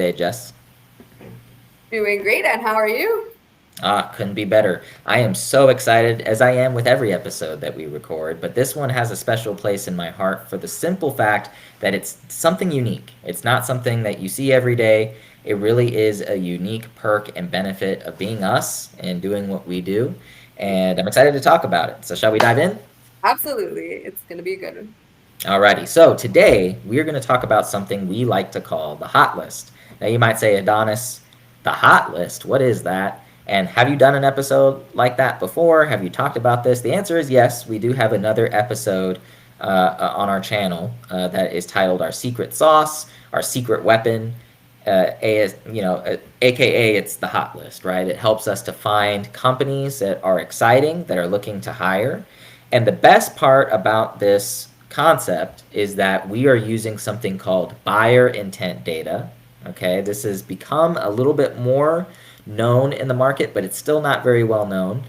today, Jess? Doing great, and how are you? Couldn't be better. I am so excited, as I am with every episode that we record, but this one has a special place in my heart for the simple fact that it's something unique. It's not something that you see every day. It really is a unique perk and benefit of being us and doing what we do. And I'm excited to talk about it. So, shall we dive in? Absolutely. It's going to be a good one. Alrighty, so today we are going to talk about something we like to call the hot list. Now, you might say, Adonis, the hot list, what is that? And have you done an episode like that before? Have you talked about this? The answer is yes. We do have another episode on our channel that is titled Our Secret Sauce, Our Secret Weapon. AKA it's the hot list, right? It helps us to find companies that are exciting, that are looking to hire. And the best part about this concept is that we are using something called buyer intent data. Okay, this has become a little bit more known in the market, but it's still not very well known.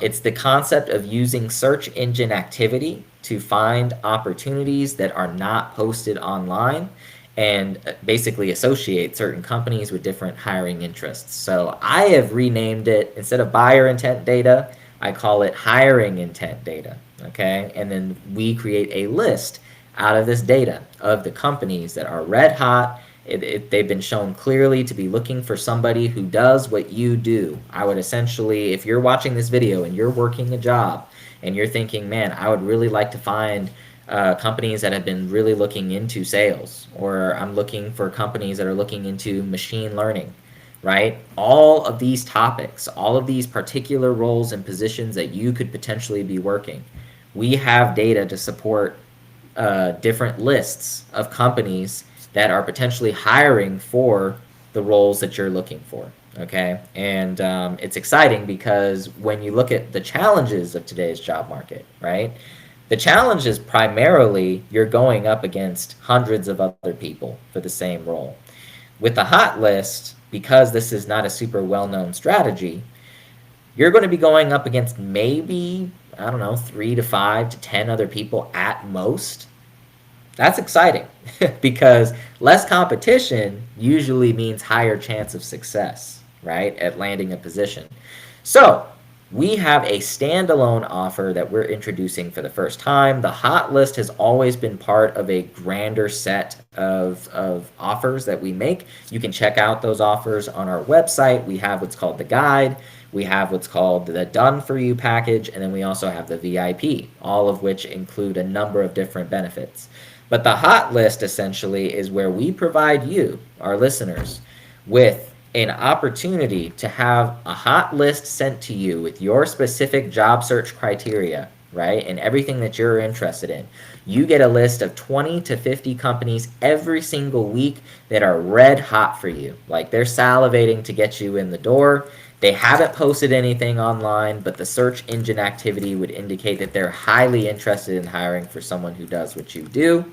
It's the concept of using search engine activity to find opportunities that are not posted online and basically associate certain companies with different hiring interests. So I have renamed it, instead of buyer intent data, I call it hiring intent data. Okay, and then we create a list out of this data of the companies that are red hot. They've been shown clearly to be looking for somebody who does what you do. I would essentially, if you're watching this video and you're working a job and you're thinking, man, I would really like to find companies that have been really looking into sales, or I'm looking for companies that are looking into machine learning, right? All of these topics, all of these particular roles and positions that you could potentially be working, we have data to support different lists of companies that are potentially hiring for the roles that you're looking for. Okay, and it's exciting because when you look at the challenges of today's job market, right? The challenge is primarily you're going up against hundreds of other people for the same role. With the hot list, because this is not a super well known strategy, you're going to be going up against maybe, I don't know, 3 to 5 to 10 other people at most. That's exciting because less competition usually means higher chance of success, right, at landing a position. So, we have a standalone offer that we're introducing for the first time. The hot list has always been part of a grander set of offers that we make. You can check out those offers on our website. We have what's called the guide, we have what's called the done for you package, and then we also have the VIP, all of which include a number of different benefits. But the hot list essentially is where we provide you, our listeners, with an opportunity to have a hot list sent to you with your specific job search criteria, right? And everything that you're interested in. You get a list of 20 to 50 companies every single week that are red hot for you. Like they're salivating to get you in the door. They haven't posted anything online, but the search engine activity would indicate that they're highly interested in hiring for someone who does what you do.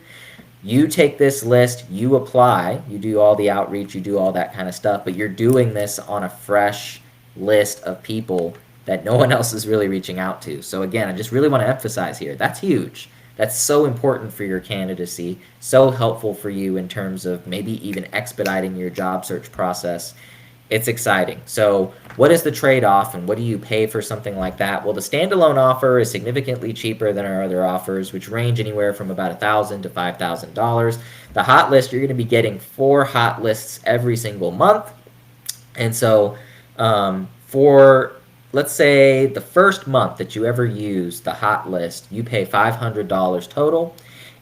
You take this list, you apply, you do all the outreach, you do all that kind of stuff, but you're doing this on a fresh list of people that no one else is really reaching out to. So again, I just really want to emphasize here, that's huge. That's so important for your candidacy, so helpful for you in terms of maybe even expediting your job search process. It's exciting. So, what is the trade off and what do you pay for something like that? Well, the standalone offer is significantly cheaper than our other offers, which range anywhere from about $1,000 to $5,000. The hot list, you're going to be getting 4 hot lists every single month. And so, for let's say the first month that you ever use the hot list, you pay $500 total.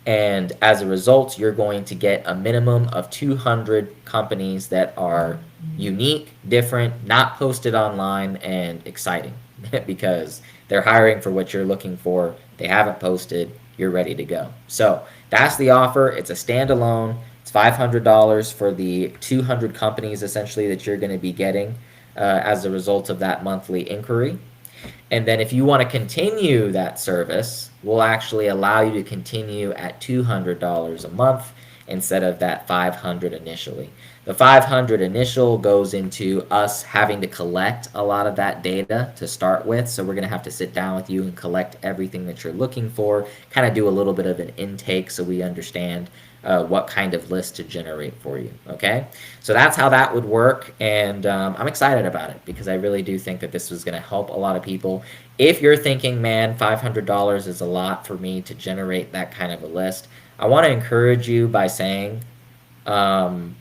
And as a result, you're going to get a minimum of 200 companies that are unique, different, not posted online, and exciting because they're hiring for what you're looking for. They haven't posted, you're ready to go. So that's the offer. It's a standalone. It's $500 for the 200 companies essentially that you're going to be getting as a result of that monthly inquiry. And then if you want to continue that service, we'll actually allow you to continue at $200 a month instead of that 500 initially. The 500 initial goes into us having to collect a lot of that data to start with. So we're going to have to sit down with you and collect everything that you're looking for, kind of do a little bit of an intake so we understand what kind of list to generate for you. Okay, so that's how that would work, and I'm excited about it because I really do think that this was going to help a lot of people. If you're thinking, man, $500 is a lot for me to generate that kind of a list, I want to encourage you by saying, most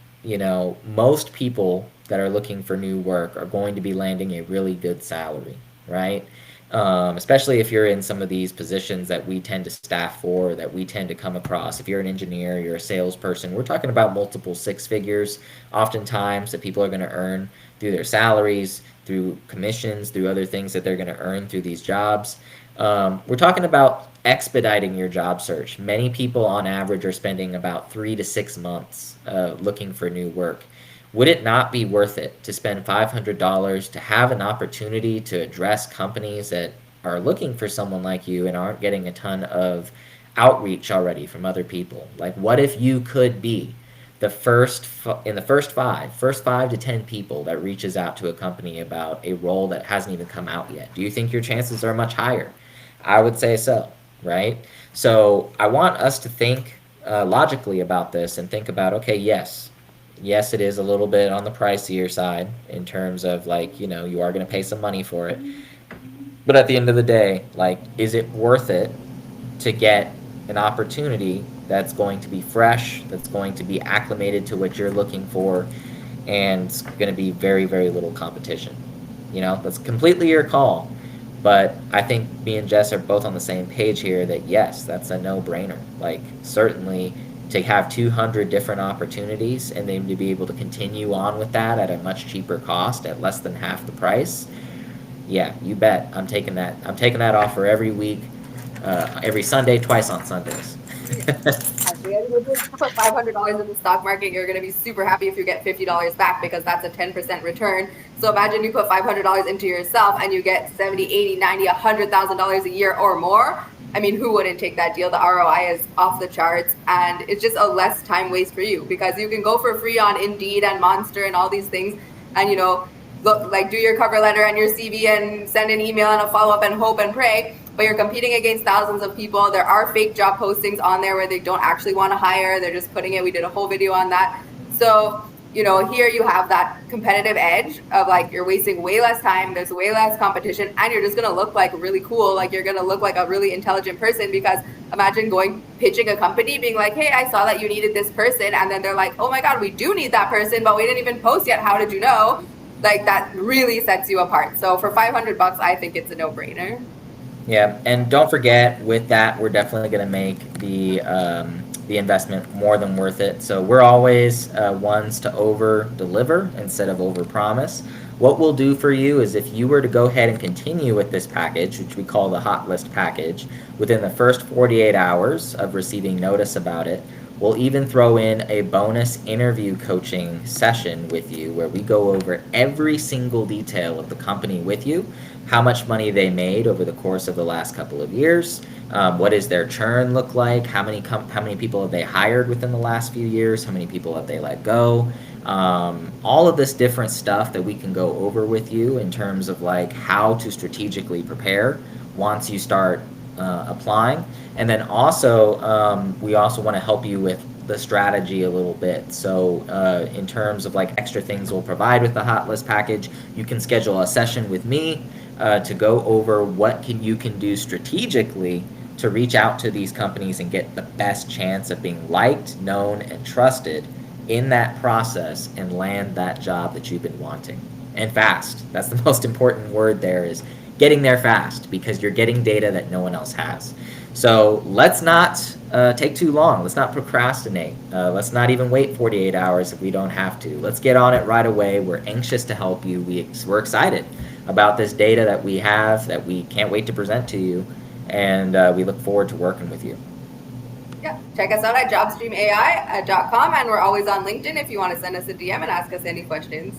people that are looking for new work are going to be landing a really good salary, right? Especially if you're in some of these positions that we tend to staff for, that we tend to come across. If you're an engineer, you're a salesperson, we're talking about multiple six figures, oftentimes, that people are going to earn through their salaries, through commissions, through other things that they're going to earn through these jobs. We're talking about expediting your job search. Many people, on average, are spending about 3 to 6 months looking for new work. Would it not be worth it to spend $500 to have an opportunity to address companies that are looking for someone like you and aren't getting a ton of outreach already from other people? Like, what if you could be in the first five to 10 people that reaches out to a company about a role that hasn't even come out yet? Do you think your chances are much higher? I would say so, right? So I want us to think logically about this and think about, okay, yes, it is a little bit on the pricier side in terms of, like, you are going to pay some money for it. But at the end of the day, like, is it worth it to get an opportunity that's going to be fresh, that's going to be acclimated to what you're looking for, and it's going to be very, very little competition? That's completely your call. But I think me and Jess are both on the same page here that yes, that's a no-brainer. Like, certainly to have 200 different opportunities and then to be able to continue on with that at a much cheaper cost at less than half the price. Yeah, you bet. I'm taking that. I'm taking that offer every week, every Sunday, twice on Sundays. At the end of this, put $500 in the stock market, you're going to be super happy if you get $50 back because that's a 10% return. So imagine you put $500 into yourself and you get 70, 80, 90, $100,000 a year or more. I mean, who wouldn't take that deal? The ROI is off the charts, and it's just a less time waste for you because you can go for free on Indeed and Monster and all these things, and look, like, do your cover letter and your CV and send an email and a follow-up and hope and pray. But you're competing against thousands of people. There are fake job postings on there where they don't actually want to hire. They're just putting it. We did a whole video on that. So, here you have that competitive edge of, like, you're wasting way less time. There's way less competition, and you're just going to look like really cool. Like, you're going to look like a really intelligent person because imagine pitching a company being like, hey, I saw that you needed this person. And then they're like, oh my God, we do need that person, but we didn't even post yet. How did you know? Like, that really sets you apart. So for $500, I think it's a no-brainer. Yeah, and don't forget, with that, we're definitely going to make the investment more than worth it. So we're always ones to over deliver instead of over promise. What we'll do for you is, if you were to go ahead and continue with this package, which we call the Hotlist package, within the first 48 hours of receiving notice about it, we'll even throw in a bonus interview coaching session with you where we go over every single detail of the company with you. How much money they made over the course of the last couple of years. What does their churn look like? How many people have they hired within the last few years? How many people have they let go? All of this different stuff that we can go over with you in terms of, like, how to strategically prepare once you start applying. And then also, we also want to help you with the strategy a little bit. So in terms of, like, extra things we'll provide with the Hotlist package, you can schedule a session with me to go over what you can do strategically to reach out to these companies and get the best chance of being liked, known, and trusted in that process and land that job that you've been wanting. And fast. That's the most important word there, is getting there fast, because you're getting data that no one else has. So let's not take too long. Let's not procrastinate. Let's not even wait 48 hours if we don't have to. Let's get on it right away. We're anxious to help you. We're excited about this data that we have, that we can't wait to present to you, and we look forward to working with you. Yeah, check us out at jobstreamai.com, and we're always on LinkedIn if you want to send us a DM and ask us any questions.